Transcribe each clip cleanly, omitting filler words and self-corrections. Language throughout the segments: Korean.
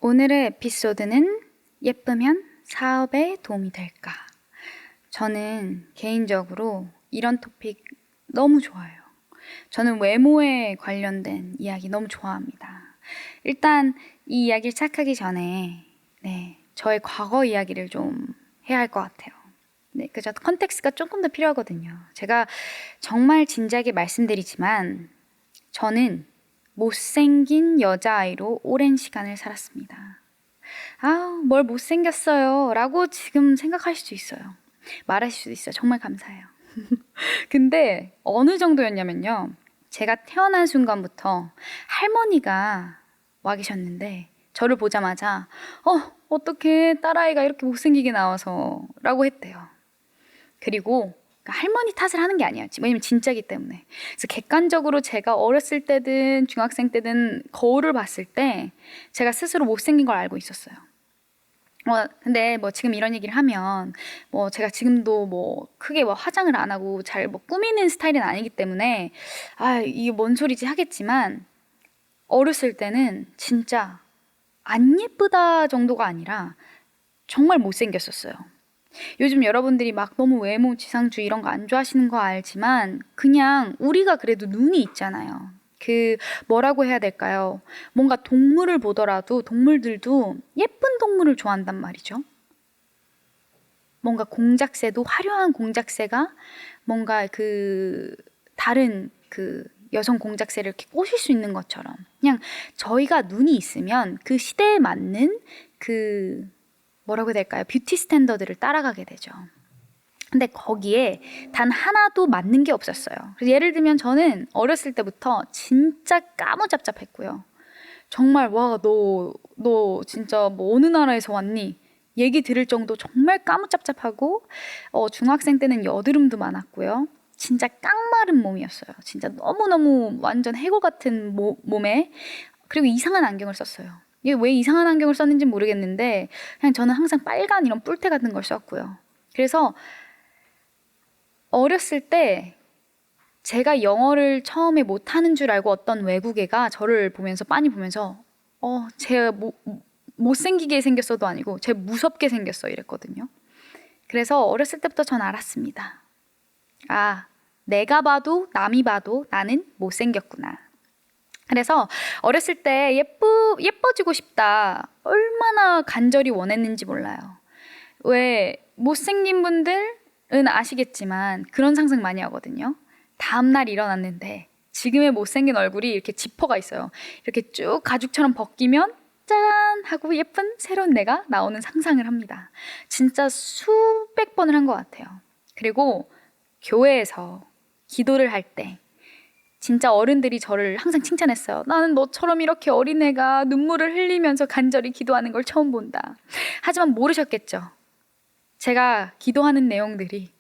오늘의 에피소드는 예쁘면 사업에 도움이 될까? 저는 개인적으로 이런 토픽 너무 좋아해요. 저는 외모에 관련된 이야기 너무 좋아합니다. 일단 이 이야기를 시작하기 전에 저의 과거 이야기를 좀 해야 할 것 같아요. 그죠? 컨텍스트가 조금 더 필요하거든요. 제가 정말 진지하게 말씀드리지만 저는 못생긴 여자아이로 오랜 시간을 살았습니다. 뭘 못생겼어요 라고 지금 생각하실 수 있어요. 말하실 수도 있어요. 정말 감사해요. 근데 어느 정도였냐면요. 제가 태어난 순간부터 할머니가 와 계셨는데 저를 보자마자 어떡해 딸아이가 이렇게 못생기게 나와서 라고 했대요. 그리고 할머니 탓을 하는 게 아니었지. 왜냐면 진짜기 때문에. 그래서 객관적으로 제가 어렸을 때든 중학생 때든 거울을 봤을 때 제가 스스로 못생긴 걸 알고 있었어요. 근데 지금 이런 얘기를 하면 제가 지금도 크게 화장을 안 하고 잘 꾸미는 스타일은 아니기 때문에 이게 뭔 소리지 하겠지만 어렸을 때는 진짜 안 예쁘다 정도가 아니라 정말 못생겼었어요. 요즘 여러분들이 너무 외모 지상주의 이런 거 안 좋아하시는 거 알지만 그냥 우리가 그래도 눈이 있잖아요. 뭐라고 해야 될까요? 뭔가 동물을 보더라도 동물들도 예쁜 동물을 좋아한단 말이죠. 뭔가 공작새도 화려한 공작새가 뭔가 다른 여성 공작새를 이렇게 꼬실 수 있는 것처럼 그냥 저희가 눈이 있으면 그 시대에 맞는 뭐라고 해야 될까요? 뷰티 스탠더드를 따라가게 되죠. 근데 거기에 단 하나도 맞는 게 없었어요. 그래서 예를 들면 저는 어렸을 때부터 진짜 까무잡잡했고요. 정말 너 진짜 어느 나라에서 왔니? 얘기 들을 정도 정말 까무잡잡하고 중학생 때는 여드름도 많았고요. 진짜 깡마른 몸이었어요. 진짜 너무너무 완전 해골 같은 몸에 그리고 이상한 안경을 썼어요. 이게 왜 이상한 안경을 썼는지 모르겠는데 그냥 저는 항상 빨간 이런 뿔테 같은 걸 썼고요. 그래서 어렸을 때 제가 영어를 처음에 못하는 줄 알고 어떤 외국애가 저를 보면서 빤히 보면서 쟤 못생기게 생겼어도 아니고 쟤 무섭게 생겼어 이랬거든요. 그래서 어렸을 때부터 전 알았습니다. 내가 봐도 남이 봐도 나는 못생겼구나. 그래서 어렸을 때 예뻐지고 싶다. 얼마나 간절히 원했는지 몰라요. 왜 못생긴 분들은 아시겠지만 그런 상상 많이 하거든요. 다음날 일어났는데 지금의 못생긴 얼굴이 이렇게 지퍼가 있어요. 이렇게 쭉 가죽처럼 벗기면 짠 하고 예쁜 새로운 내가 나오는 상상을 합니다. 진짜 수백 번을 한 것 같아요. 그리고 교회에서 기도를 할 때 진짜 어른들이 저를 항상 칭찬했어요. 나는 너처럼 이렇게 어린애가 눈물을 흘리면서 간절히 기도하는 걸 처음 본다. 하지만 모르셨겠죠. 제가 기도하는 내용들이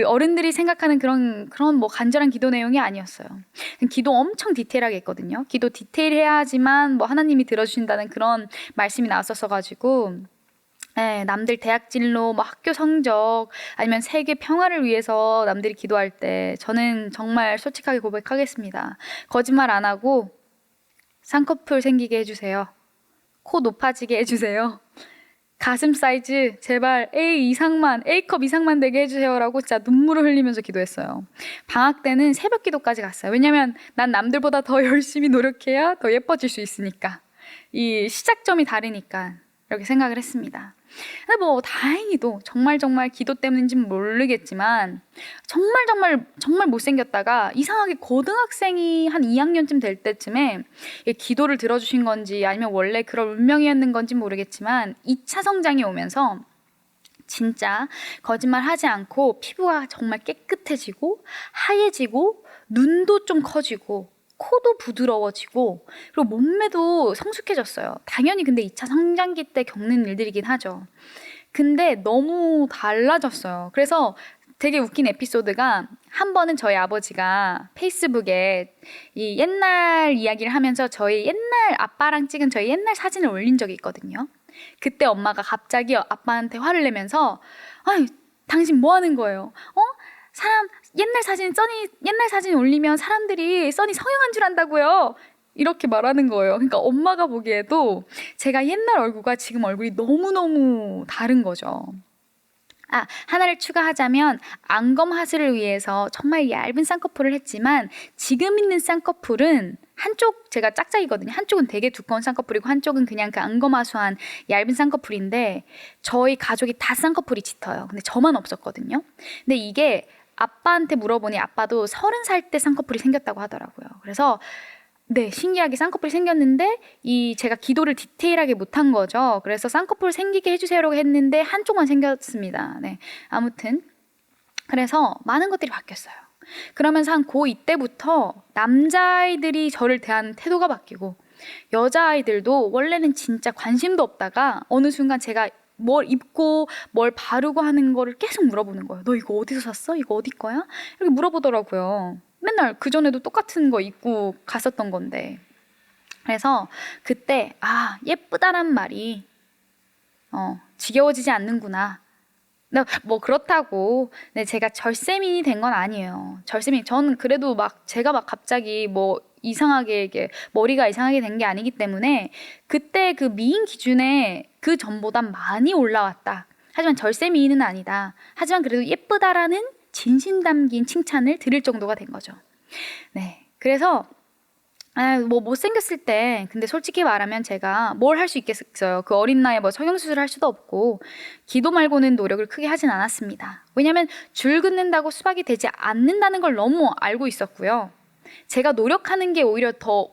어른들이 생각하는 그런 간절한 기도 내용이 아니었어요. 기도 엄청 디테일하게 했거든요. 기도 디테일해야 하지만 하나님이 들어주신다는 그런 말씀이 나왔었어가지고 남들 대학 진로, 학교 성적, 아니면 세계 평화를 위해서 남들이 기도할 때 저는 정말 솔직하게 고백하겠습니다. 거짓말 안 하고 쌍꺼풀 생기게 해주세요. 코 높아지게 해주세요. 가슴 사이즈 제발 A컵 이상만 되게 해주세요라고 진짜 눈물을 흘리면서 기도했어요. 방학 때는 새벽 기도까지 갔어요. 왜냐면 난 남들보다 더 열심히 노력해야 더 예뻐질 수 있으니까. 이 시작점이 다르니까 이렇게 생각을 했습니다. 근데 다행히도 정말 기도 때문인지는 모르겠지만 정말 못생겼다가 이상하게 고등학생이 한 2학년쯤 될 때쯤에 기도를 들어주신 건지 아니면 원래 그런 운명이었는 건지 모르겠지만 2차 성장이 오면서 진짜 거짓말 하지 않고 피부가 정말 깨끗해지고 하얘지고 눈도 좀 커지고 코도 부드러워지고 그리고 몸매도 성숙해졌어요. 당연히 근데 2차 성장기 때 겪는 일들이긴 하죠. 근데 너무 달라졌어요. 그래서 되게 웃긴 에피소드가 한 번은 저희 아버지가 페이스북에 이 옛날 이야기를 하면서 저희 옛날 아빠랑 찍은 저희 옛날 사진을 올린 적이 있거든요. 그때 엄마가 갑자기 아빠한테 화를 내면서 당신 뭐 하는 거예요? 옛날 사진 올리면 사람들이 써니 성형한 줄 안다고요. 이렇게 말하는 거예요. 그러니까 엄마가 보기에도 제가 옛날 얼굴과 지금 얼굴이 너무너무 다른 거죠. 하나를 추가하자면 안검 하수를 위해서 정말 얇은 쌍꺼풀을 했지만 지금 있는 쌍꺼풀은 한쪽 제가 짝짝이거든요. 한쪽은 되게 두꺼운 쌍꺼풀이고 한쪽은 그냥 그 안검 하수한 얇은 쌍꺼풀인데 저희 가족이 다 쌍꺼풀이 짙어요. 근데 저만 없었거든요. 근데 이게 아빠한테 물어보니 아빠도 30살 때 쌍꺼풀이 생겼다고 하더라고요. 그래서 네, 신기하게 쌍꺼풀이 생겼는데 제가 기도를 디테일하게 못한 거죠. 그래서 쌍꺼풀 생기게 해주세요라고 했는데 한쪽만 생겼습니다. 네, 아무튼 그래서 많은 것들이 바뀌었어요. 그러면서 한 고2 때부터 남자아이들이 저를 대하는 태도가 바뀌고 여자아이들도 원래는 진짜 관심도 없다가 어느 순간 제가 뭘 입고 뭘 바르고 하는 거를 계속 물어보는 거예요. 너 이거 어디서 샀어? 이거 어디 거야? 이렇게 물어보더라고요. 맨날 그전에도 똑같은 거 입고 갔었던 건데. 그래서 그때 예쁘다란 말이 지겨워지지 않는구나. 뭐 그렇다고 제가 절세민이 된 건 아니에요. 저는 그래도 제가 갑자기 뭐 이상하게 이게 머리가 이상하게 된 게 아니기 때문에 그때 그 미인 기준에 그 전보단 많이 올라왔다. 하지만 절세미인은 아니다. 하지만 그래도 예쁘다라는 진심 담긴 칭찬을 들을 정도가 된 거죠. 네, 그래서 뭐 못생겼을 때 근데 솔직히 말하면 제가 뭘 할 수 있겠어요. 그 어린 나이에 뭐 성형수술을 할 수도 없고 기도 말고는 노력을 크게 하진 않았습니다. 왜냐하면 줄 긋는다고 수박이 되지 않는다는 걸 너무 알고 있었고요. 제가 노력하는 게 오히려 더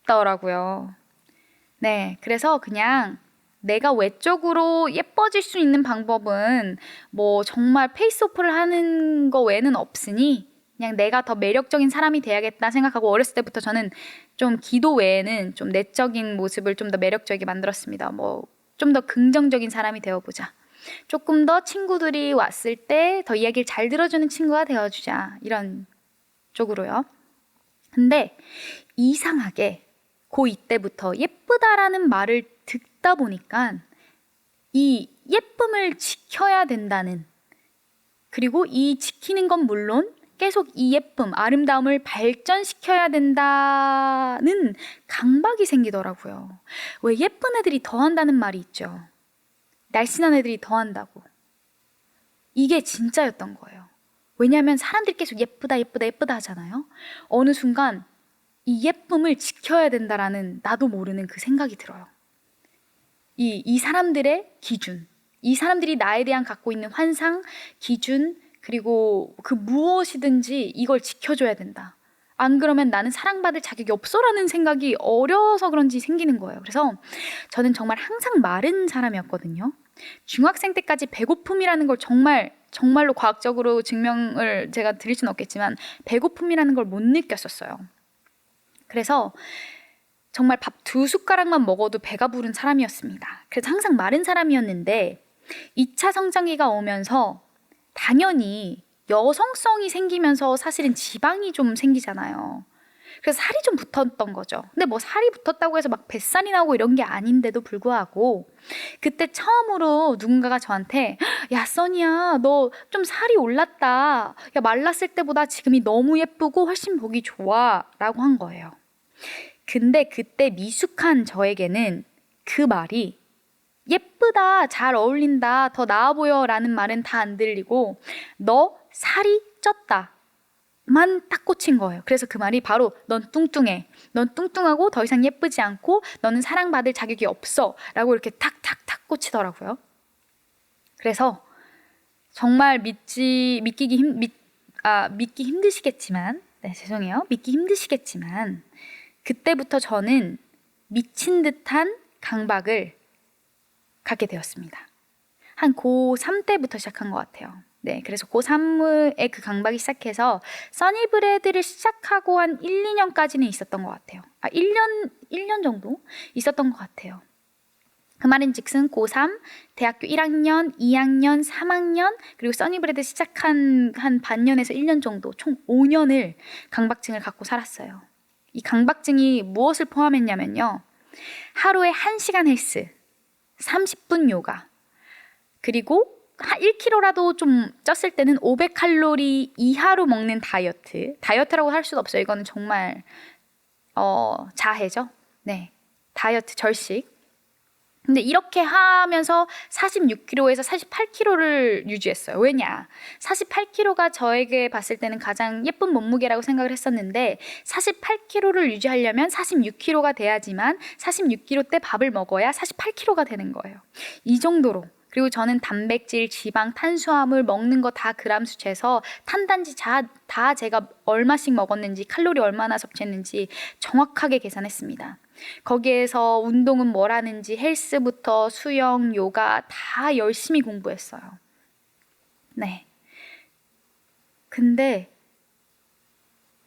우습더라고요. 네, 그래서 그냥 내가 외적으로 예뻐질 수 있는 방법은 뭐 정말 페이스오프를 하는 거 외에는 없으니 그냥 내가 더 매력적인 사람이 돼야겠다 생각하고 어렸을 때부터 저는 좀 기도 외에는 좀 내적인 모습을 좀 더 매력적이게 만들었습니다. 뭐 좀 더 긍정적인 사람이 되어보자. 조금 더 친구들이 왔을 때 더 이야기를 잘 들어주는 친구가 되어주자. 이런 쪽으로요. 근데 이상하게 고2 때부터 예쁘다라는 말을 듣다 보니까 이 예쁨을 지켜야 된다는, 그리고 이 지키는 건 물론 계속 이 예쁨, 아름다움을 발전시켜야 된다는 강박이 생기더라고요. 왜 예쁜 애들이 더한다는 말이 있죠. 날씬한 애들이 더한다고. 이게 진짜였던 거예요. 왜냐하면 사람들이 계속 예쁘다 예쁘다 예쁘다 하잖아요. 어느 순간 이 예쁨을 지켜야 된다라는 나도 모르는 그 생각이 들어요. 이 사람들의 기준, 이 사람들이 나에 대한 갖고 있는 환상, 기준, 그리고 그 무엇이든지 이걸 지켜줘야 된다. 안 그러면 나는 사랑받을 자격이 없어라는 생각이 어려서 그런지 생기는 거예요. 그래서 저는 정말 항상 마른 사람이었거든요. 중학생 때까지 배고픔이라는 걸 정말로 과학적으로 증명을 제가 드릴 수는 없겠지만 배고픔이라는 걸 못 느꼈었어요. 그래서 정말 밥 2숟가락만 먹어도 배가 부른 사람이었습니다. 그래서 항상 마른 사람이었는데 2차 성장기가 오면서 당연히 여성성이 생기면서 사실은 지방이 좀 생기잖아요. 그래서 살이 좀 붙었던 거죠. 근데 뭐 살이 붙었다고 해서 막 뱃살이 나오고 이런 게 아닌데도 불구하고 그때 처음으로 누군가가 저한테 야 써니야 너 좀 살이 올랐다. 야 말랐을 때보다 지금이 너무 예쁘고 훨씬 보기 좋아 라고 한 거예요. 근데 그때 미숙한 저에게는 그 말이 예쁘다, 잘 어울린다, 더 나아 보여 라는 말은 다 안 들리고 너 살이 쪘다 만 딱 꽂힌 거예요. 그래서 그 말이 바로 넌 뚱뚱해. 넌 뚱뚱하고 더 이상 예쁘지 않고 너는 사랑받을 자격이 없어 라고 이렇게 탁탁탁 꽂히더라고요. 그래서 정말 믿기 힘드시겠지만 죄송해요. 믿기 힘드시겠지만 그때부터 저는 미친 듯한 강박을 갖게 되었습니다. 한 고3 때부터 시작한 것 같아요. 네, 그래서 고3의 그 강박이 시작해서 써니브레드를 시작하고 한 1, 2년까지는 있었던 것 같아요. 1년 정도 있었던 것 같아요. 그 말은 즉슨 고3, 대학교 1학년, 2학년, 3학년, 그리고 써니브레드 시작한 한 반년에서 1년 정도, 총 5년을 강박증을 갖고 살았어요. 이 강박증이 무엇을 포함했냐면요. 하루에 1시간 헬스, 30분 요가, 그리고 1kg라도 좀 쪘을 때는 500칼로리 이하로 먹는 다이어트라고 할 수도 없어요. 이거는 정말 자해죠. 네, 다이어트 절식. 근데 이렇게 하면서 46kg에서 48kg를 유지했어요. 왜냐? 48kg가 저에게 봤을 때는 가장 예쁜 몸무게라고 생각을 했었는데 48kg를 유지하려면 46kg가 돼야지만 46kg 때 밥을 먹어야 48kg가 되는 거예요. 이 정도로. 그리고 저는 단백질, 지방, 탄수화물 먹는 거 다 그램 수 재서 탄단지 다 제가 얼마씩 먹었는지, 칼로리 얼마나 섭취했는지 정확하게 계산했습니다. 거기에서 운동은 뭘 하는지 헬스부터 수영, 요가 다 열심히 공부했어요. 네. 근데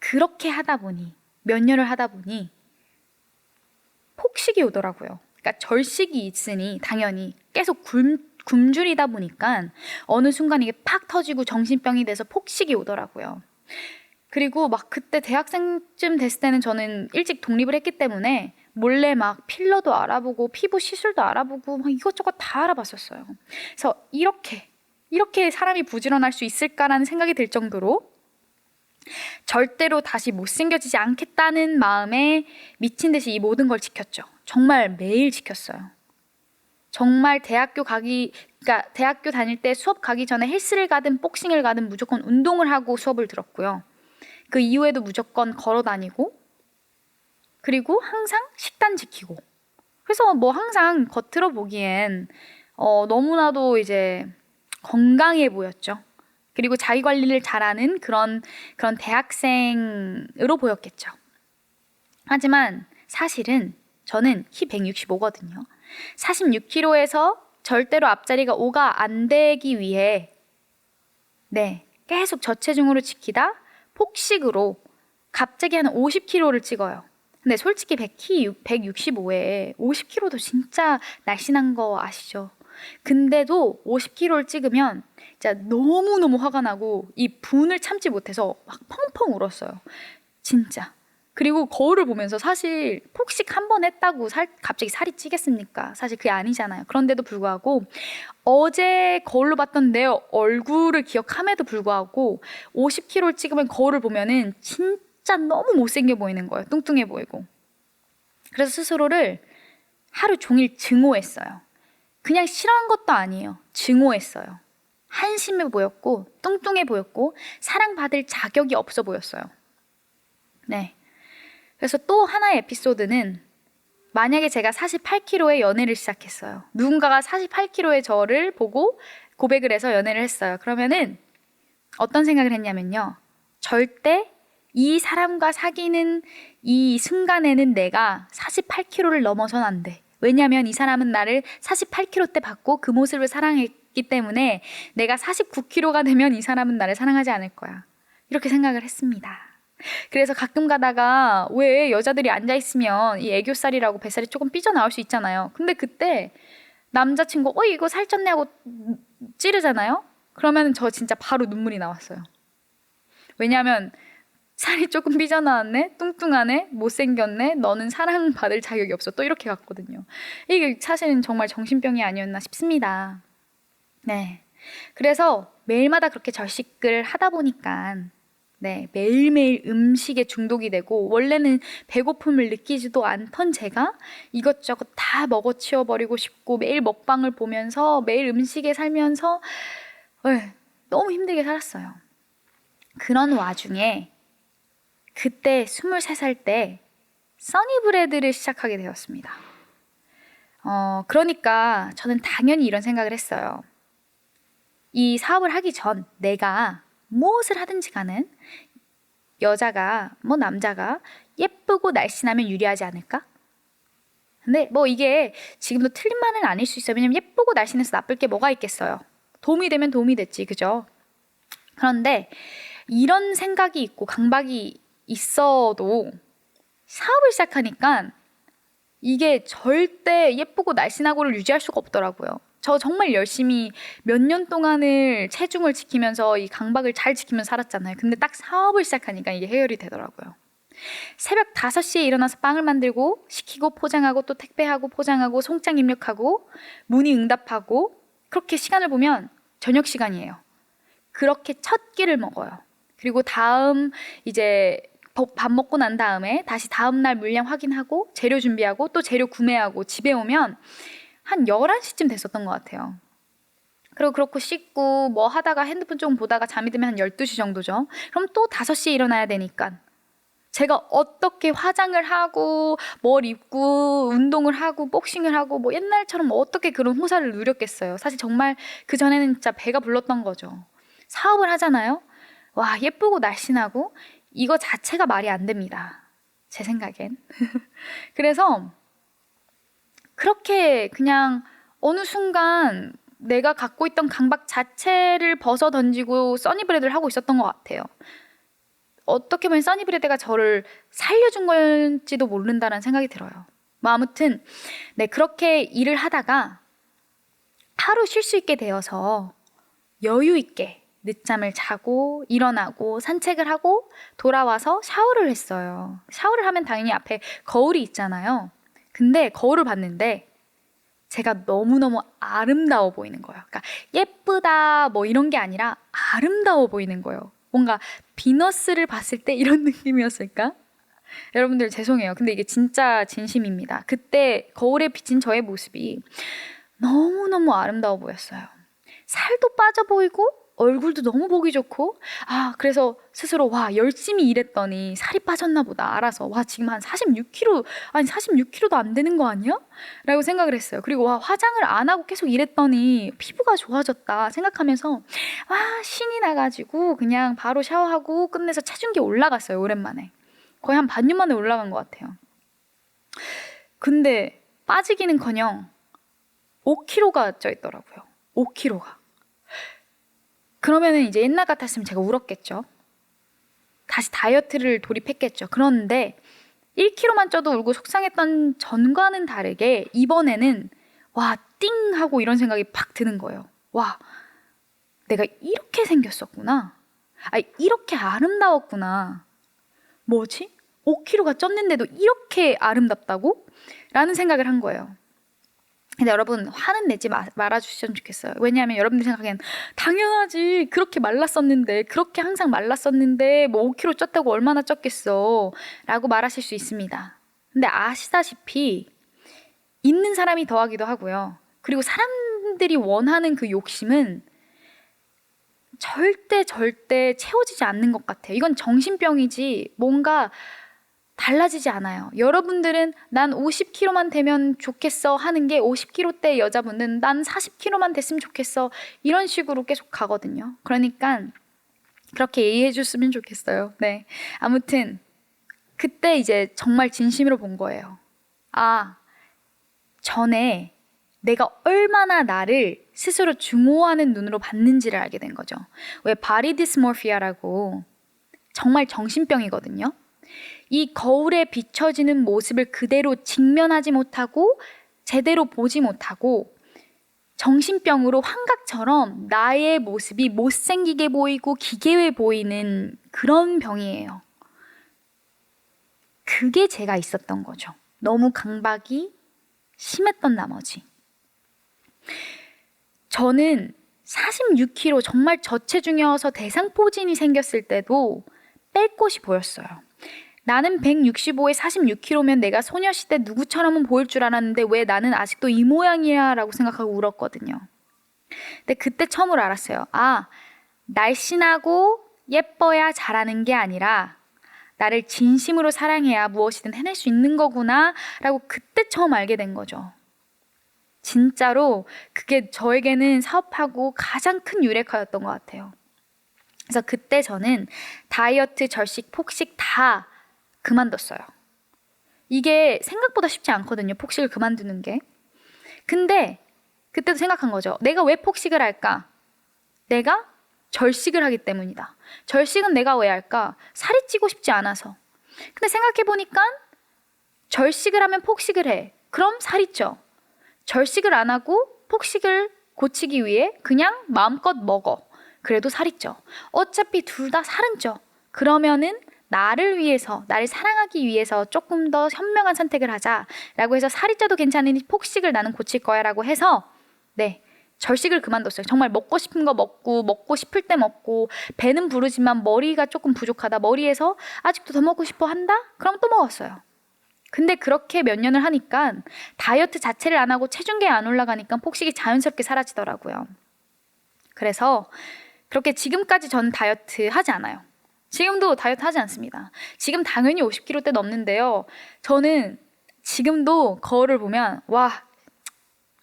그렇게 하다 보니 몇 년을 하다 보니 폭식이 오더라고요. 그러니까 절식이 있으니 당연히 계속 굶주리다 보니까 어느 순간 이게 팍 터지고 정신병이 돼서 폭식이 오더라고요. 그리고 막 그때 대학생쯤 됐을 때는 저는 일찍 독립을 했기 때문에 몰래 막 필러도 알아보고 피부 시술도 알아보고 막 이것저것 다 알아봤었어요. 그래서 이렇게 사람이 부지런할 수 있을까라는 생각이 들 정도로 절대로 다시 못생겨지지 않겠다는 마음에 미친 듯이 이 모든 걸 지켰죠. 정말 매일 지켰어요. 정말 그러니까 대학교 다닐 때 수업 가기 전에 헬스를 가든 복싱을 가든 무조건 운동을 하고 수업을 들었고요. 그 이후에도 무조건 걸어 다니고, 그리고 항상 식단 지키고. 그래서 뭐 항상 겉으로 보기엔 너무나도 이제 건강해 보였죠. 그리고 자기 관리를 잘하는 그런 대학생으로 보였겠죠. 하지만 사실은 저는 키 165거든요. 46kg에서 절대로 앞자리가 5가 안 되기 위해 계속 저체중으로 지키다 폭식으로 갑자기 한 50kg를 찍어요. 근데 솔직히 키 165에 50kg도 진짜 날씬한 거 아시죠? 근데도 50kg를 찍으면 진짜 너무너무 화가 나고 이 분을 참지 못해서 막 펑펑 울었어요. 진짜. 그리고 거울을 보면서 사실 폭식 한 번 했다고 갑자기 살이 찌겠습니까? 사실 그게 아니잖아요. 그런데도 불구하고 어제 거울로 봤던 내 얼굴을 기억함에도 불구하고 50kg를 찍으면 거울을 보면은 진짜 너무 못생겨 보이는 거예요. 뚱뚱해 보이고. 그래서 스스로를 하루 종일 증오했어요. 그냥 싫어한 것도 아니에요. 증오했어요. 한심해 보였고 뚱뚱해 보였고 사랑받을 자격이 없어 보였어요. 네. 그래서 또 하나의 에피소드는 만약에 제가 48kg의 연애를 시작했어요. 누군가가 48kg의 저를 보고 고백을 해서 연애를 했어요. 그러면은 어떤 생각을 했냐면요. 절대 이 사람과 사귀는 이 순간에는 내가 48kg를 넘어서는 안 돼. 왜냐하면 이 사람은 나를 48kg 때 봤고 그 모습을 사랑했기 때문에 내가 49kg가 되면 이 사람은 나를 사랑하지 않을 거야. 이렇게 생각을 했습니다. 그래서 가끔 가다가 왜 여자들이 앉아있으면 이 애교살이라고 뱃살이 조금 삐져나올 수 있잖아요. 근데 그때 남자친구 이거 살쪘네 하고 찌르잖아요. 그러면 저 진짜 바로 눈물이 나왔어요. 왜냐하면 살이 조금 삐져나왔네, 뚱뚱하네, 못생겼네, 너는 사랑받을 자격이 없어. 또 이렇게 갔거든요. 이게 사실은 정말 정신병이 아니었나 싶습니다. 네. 그래서 매일마다 그렇게 절식을 하다 보니까 매일매일 음식에 중독이 되고 원래는 배고픔을 느끼지도 않던 제가 이것저것 다 먹어치워버리고 싶고 매일 먹방을 보면서 매일 음식에 살면서 너무 힘들게 살았어요. 그런 와중에 그때 23살 때 써니브레드를 시작하게 되었습니다. 그러니까 저는 당연히 이런 생각을 했어요. 이 사업을 하기 전 내가 무엇을 하든지 간에 여자가 남자가 예쁘고 날씬하면 유리하지 않을까? 근데 이게 지금도 틀린 말은 아닐 수 있어요. 왜냐면 예쁘고 날씬해서 나쁠 게 뭐가 있겠어요. 도움이 되면 도움이 됐지, 그죠? 그런데 이런 생각이 있고 강박이 있어도 사업을 시작하니까 이게 절대 예쁘고 날씬하고를 유지할 수가 없더라고요. 저 정말 열심히 몇 년 동안을 체중을 지키면서 이 강박을 잘 지키면서 살았잖아요. 근데 딱 사업을 시작하니까 이게 해결이 되더라고요. 새벽 5시에 일어나서 빵을 만들고 시키고 포장하고 또 택배하고 포장하고 송장 입력하고 문의 응답하고 그렇게 시간을 보면 저녁 시간이에요. 그렇게 첫 끼를 먹어요. 그리고 다음 이제 밥 먹고 난 다음에 다시 다음날 물량 확인하고 재료 준비하고 또 재료 구매하고 집에 오면 한 11시쯤 됐었던 것 같아요. 그리고 그렇고 씻고 뭐 하다가 핸드폰 조금 보다가 잠이 들면 한 12시 정도죠. 그럼 또 5시에 일어나야 되니까 제가 어떻게 화장을 하고 뭘 입고 운동을 하고 복싱을 하고 뭐 옛날처럼 어떻게 그런 호사를 누렸겠어요. 사실 정말 그전에는 진짜 배가 불렀던 거죠. 사업을 하잖아요. 와, 예쁘고 날씬하고 이거 자체가 말이 안 됩니다. 제 생각엔. 그래서 그렇게 그냥 어느 순간 내가 갖고 있던 강박 자체를 벗어 던지고 써니브레드를 하고 있었던 것 같아요. 어떻게 보면 써니브레드가 저를 살려준 건지도 모른다는 생각이 들어요. 뭐 아무튼 네, 그렇게 일을 하다가 하루 쉴 수 있게 되어서 여유 있게 늦잠을 자고 일어나고 산책을 하고 돌아와서 샤워를 했어요. 샤워를 하면 당연히 앞에 거울이 있잖아요. 근데 거울을 봤는데 제가 너무너무 아름다워 보이는 거예요. 그러니까 예쁘다 뭐 이런 게 아니라 아름다워 보이는 거예요. 뭔가 비너스를 봤을 때 이런 느낌이었을까? 여러분들 죄송해요. 근데 이게 진짜 진심입니다. 그때 거울에 비친 저의 모습이 너무너무 아름다워 보였어요. 살도 빠져 보이고 얼굴도 너무 보기 좋고 그래서 스스로 와 열심히 일했더니 살이 빠졌나 보다 알아서 와 지금 한 46kg 아니 46kg도 안 되는 거 아니야? 라고 생각을 했어요. 그리고 와 화장을 안 하고 계속 일했더니 피부가 좋아졌다 생각하면서 와 신이 나가지고 그냥 바로 샤워하고 끝내서 체중계 올라갔어요. 오랜만에 거의 한 반년 만에 올라간 것 같아요. 근데 빠지기는커녕 5kg가 쪄 있더라고요. 5kg가. 그러면은 이제 옛날 같았으면 제가 울었겠죠. 다시 다이어트를 돌입했겠죠. 그런데 1kg만 쪄도 울고 속상했던 전과는 다르게 이번에는 와, 띵 하고 이런 생각이 팍 드는 거예요. 와, 내가 이렇게 생겼었구나. 이렇게 아름다웠구나. 뭐지? 5kg가 쪘는데도 이렇게 아름답다고? 라는 생각을 한 거예요. 근데 여러분 화는 내지 말아주셨으면 좋겠어요. 왜냐하면 여러분들 생각엔 당연하지 그렇게 말랐었는데 그렇게 항상 말랐었는데 뭐 5kg 쪘다고 얼마나 쪘겠어 라고 말하실 수 있습니다. 근데 아시다시피 있는 사람이 더하기도 하고요. 그리고 사람들이 원하는 그 욕심은 절대 채워지지 않는 것 같아요. 이건 정신병이지 뭔가 달라지지 않아요. 여러분들은 난 50kg만 되면 좋겠어 하는 게 50kg대 여자분은 난 40kg만 됐으면 좋겠어 이런 식으로 계속 가거든요. 그러니까 그렇게 이해해 줬으면 좋겠어요. 네, 아무튼 그때 이제 정말 진심으로 본 거예요. 전에 내가 얼마나 나를 스스로 증오하는 눈으로 봤는지를 알게 된 거죠. 왜 바디 디스모피아라고 정말 정신병이거든요. 이 거울에 비춰지는 모습을 그대로 직면하지 못하고 제대로 보지 못하고 정신병으로 환각처럼 나의 모습이 못생기게 보이고 기괴해 보이는 그런 병이에요. 그게 제가 있었던 거죠. 너무 강박이 심했던 나머지. 저는 46kg 정말 저체중이어서 대상포진이 생겼을 때도 뺄 곳이 보였어요. 나는 165에 46kg면 내가 소녀시대 누구처럼은 보일 줄 알았는데 왜 나는 아직도 이 모양이야 라고 생각하고 울었거든요. 근데 그때 처음으로 알았어요. 날씬하고 예뻐야 잘하는 게 아니라 나를 진심으로 사랑해야 무엇이든 해낼 수 있는 거구나 라고 그때 처음 알게 된 거죠. 진짜로 그게 저에게는 사업하고 가장 큰 유레카였던 것 같아요. 그래서 그때 저는 다이어트, 절식, 폭식 다 그만뒀어요. 이게 생각보다 쉽지 않거든요. 폭식을 그만두는 게. 근데 그때도 생각한 거죠. 내가 왜 폭식을 할까? 내가 절식을 하기 때문이다. 절식은 내가 왜 할까? 살이 찌고 싶지 않아서. 근데 생각해보니까 절식을 하면 폭식을 해. 그럼 살이 쪄. 절식을 안 하고 폭식을 고치기 위해 그냥 마음껏 먹어. 그래도 살이 쪄. 어차피 둘 다 살은 쪄. 그러면은 나를 위해서, 나를 사랑하기 위해서 조금 더 현명한 선택을 하자라고 해서 살이 쪄도 괜찮으니 폭식을 나는 고칠 거야 라고 해서 절식을 그만뒀어요. 정말 먹고 싶은 거 먹고 먹고 싶을 때 먹고 배는 부르지만 머리가 조금 부족하다. 머리에서 아직도 더 먹고 싶어 한다? 그럼 또 먹었어요. 근데 그렇게 몇 년을 하니까 다이어트 자체를 안 하고 체중계에 안 올라가니까 폭식이 자연스럽게 사라지더라고요. 그래서 그렇게 지금까지 저는 다이어트 하지 않아요. 지금도 다이어트 하지 않습니다. 지금 당연히 50kg대 넘는데요. 저는 지금도 거울을 보면 와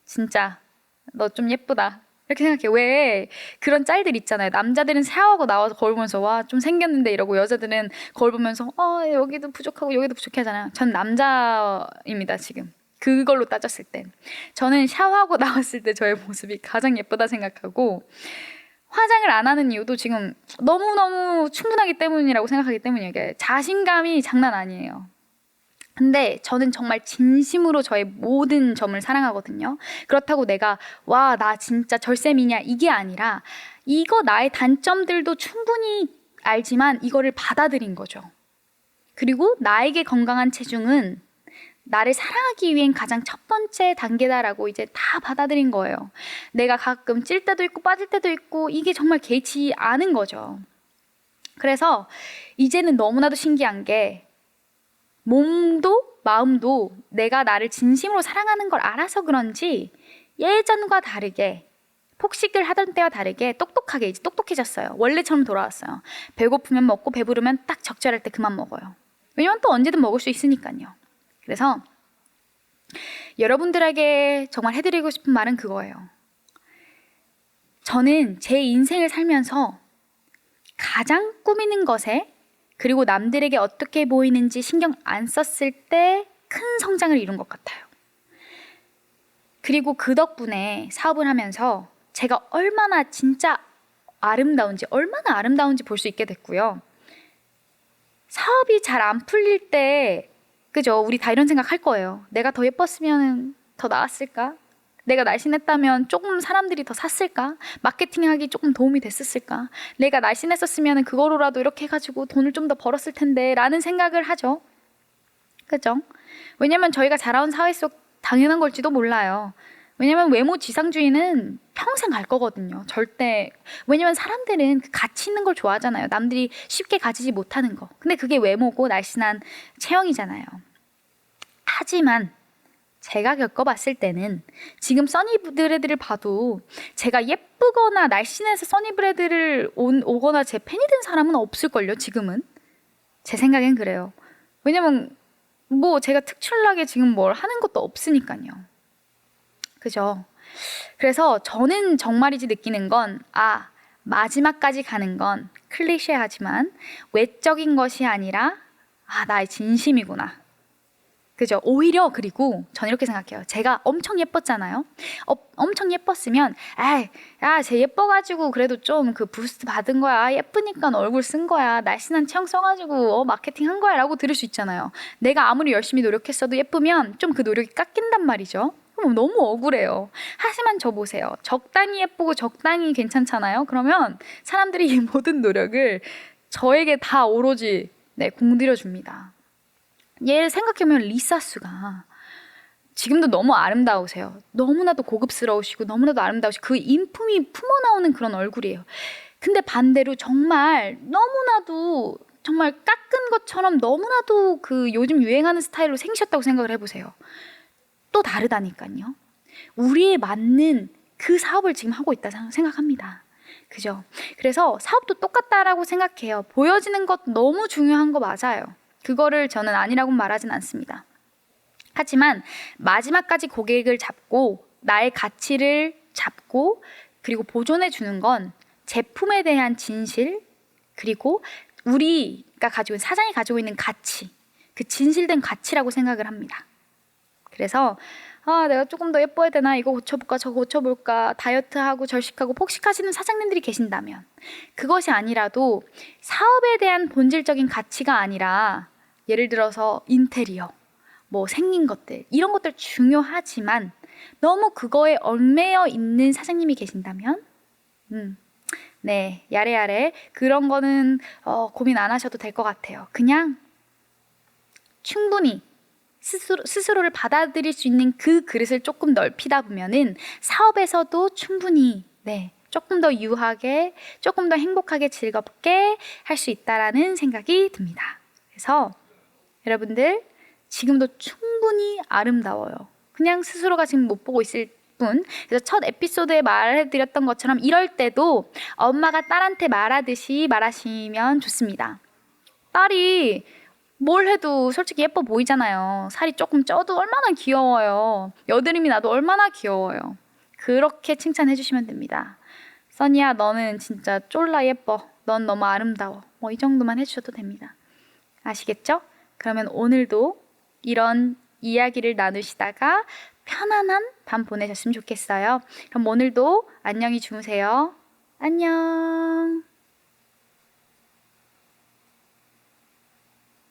진짜 너 좀 예쁘다 이렇게 생각해요. 왜 그런 짤들 있잖아요. 남자들은 샤워하고 나와서 거울 보면서 와 좀 생겼는데 이러고 여자들은 거울 보면서 여기도 부족하고 여기도 부족해 하잖아요. 전 남자입니다. 지금 그걸로 따졌을 때 저는 샤워하고 나왔을 때 저의 모습이 가장 예쁘다 생각하고 화장을 안 하는 이유도 지금 너무너무 충분하기 때문이라고 생각하기 때문이에요. 이게 자신감이 장난 아니에요. 근데 저는 정말 진심으로 저의 모든 점을 사랑하거든요. 그렇다고 내가 와, 나 진짜 절세미냐 이게 아니라 이거 나의 단점들도 충분히 알지만 이거를 받아들인 거죠. 그리고 나에게 건강한 체중은 나를 사랑하기 위한 가장 첫 번째 단계다라고 이제 다 받아들인 거예요. 내가 가끔 찔 때도 있고 빠질 때도 있고 이게 정말 개의치 않은 거죠. 그래서 이제는 너무나도 신기한 게 몸도 마음도 내가 나를 진심으로 사랑하는 걸 알아서 그런지 예전과 다르게 폭식을 하던 때와 다르게 똑똑하게 이제 똑똑해졌어요. 원래처럼 돌아왔어요. 배고프면 먹고 배부르면 딱 적절할 때 그만 먹어요. 왜냐면 또 언제든 먹을 수 있으니까요. 그래서 여러분들에게 정말 해드리고 싶은 말은 그거예요. 저는 제 인생을 살면서 가장 꾸미는 것에 그리고 남들에게 어떻게 보이는지 신경 안 썼을 때 큰 성장을 이룬 것 같아요. 그리고 그 덕분에 사업을 하면서 제가 얼마나 진짜 아름다운지 볼 수 있게 됐고요. 사업이 잘 안 풀릴 때 그죠? 우리 다 이런 생각 할 거예요. 내가 더 예뻤으면 더 나았을까? 내가 날씬했다면 조금 사람들이 더 샀을까? 마케팅하기 조금 도움이 됐었을까? 내가 날씬했었으면 그거로라도 이렇게 해가지고 돈을 좀 더 벌었을 텐데 라는 생각을 하죠. 그죠? 왜냐면 저희가 자라온 사회 속 당연한 걸지도 몰라요. 왜냐면 외모 지상주의는 평생 갈 거거든요. 절대. 왜냐면 사람들은 그 가치 있는 걸 좋아하잖아요. 남들이 쉽게 가지지 못하는 거. 근데 그게 외모고 날씬한 체형이잖아요. 하지만 제가 겪어봤을 때는 지금 써니브레드를 봐도 제가 예쁘거나 날씬해서 써니브레드를 오거나 제 팬이 된 사람은 없을걸요. 지금은. 제 생각엔 그래요. 왜냐면 뭐 제가 특출나게 지금 뭘 하는 것도 없으니까요. 그죠? 그래서 저는 정말이지 느끼는 건 마지막까지 가는 건 클리셰하지만 외적인 것이 아니라 나의 진심이구나. 그죠? 오히려 그리고 저는 이렇게 생각해요. 제가 엄청 예뻤잖아요. 엄청 예뻤으면 쟤 예뻐가지고 그래도 좀 그 부스트 받은 거야. 예쁘니까 얼굴 쓴 거야. 날씬한 체형 써가지고 마케팅 한 거야 라고 들을 수 있잖아요. 내가 아무리 열심히 노력했어도 예쁘면 좀 그 노력이 깎인단 말이죠. 그럼 너무 억울해요. 하지만 저 보세요. 적당히 예쁘고 적당히 괜찮잖아요. 그러면 사람들이 이 모든 노력을 저에게 다 오로지 공들여 줍니다. 얘를 생각해보면 리사수가 지금도 너무 아름다우세요. 너무나도 고급스러우시고 너무나도 아름다우시고 그 인품이 품어나오는 그런 얼굴이에요. 근데 반대로 정말 너무나도 정말 깎은 것처럼 너무나도 그 요즘 유행하는 스타일로 생기셨다고 생각을 해보세요. 또 다르다니까요. 우리에 맞는 그 사업을 지금 하고 있다 생각합니다. 그죠? 그래서 사업도 똑같다라고 생각해요. 보여지는 것 너무 중요한 거 맞아요. 그거를 저는 아니라고 말하진 않습니다. 하지만 마지막까지 고객을 잡고 나의 가치를 잡고 그리고 보존해 주는 건 제품에 대한 진실 그리고 우리가 가지고 있는 사장이 가지고 있는 가치 그 진실된 가치라고 생각을 합니다. 그래서 내가 조금 더 예뻐야 되나 이거 고쳐볼까 저거 고쳐볼까 다이어트하고 절식하고 폭식하시는 사장님들이 계신다면 그것이 아니라도 사업에 대한 본질적인 가치가 아니라 예를 들어서 인테리어 뭐 생긴 것들 이런 것들 중요하지만 너무 그거에 얽매여 있는 사장님이 계신다면 야래야래 그런 거는 고민 안 하셔도 될 것 같아요. 그냥 충분히 스스로를 받아들일 수 있는 그 그릇을 조금 넓히다 보면은 사업에서도 충분히 조금 더 유하게, 조금 더 행복하게 즐겁게 할 수 있다라는 생각이 듭니다. 그래서 여러분들 지금도 충분히 아름다워요. 그냥 스스로가 지금 못 보고 있을 뿐. 그래서 첫 에피소드에 말해드렸던 것처럼 이럴 때도 엄마가 딸한테 말하듯이 말하시면 좋습니다. 딸이 뭘 해도 솔직히 예뻐 보이잖아요. 살이 조금 쪄도 얼마나 귀여워요. 여드름이 나도 얼마나 귀여워요. 그렇게 칭찬해 주시면 됩니다. 써니야, 너는 진짜 쫄라 예뻐. 넌 너무 아름다워. 이 정도만 해주셔도 됩니다. 아시겠죠? 그러면 오늘도 이런 이야기를 나누시다가 편안한 밤 보내셨으면 좋겠어요. 그럼 오늘도 안녕히 주무세요. 안녕.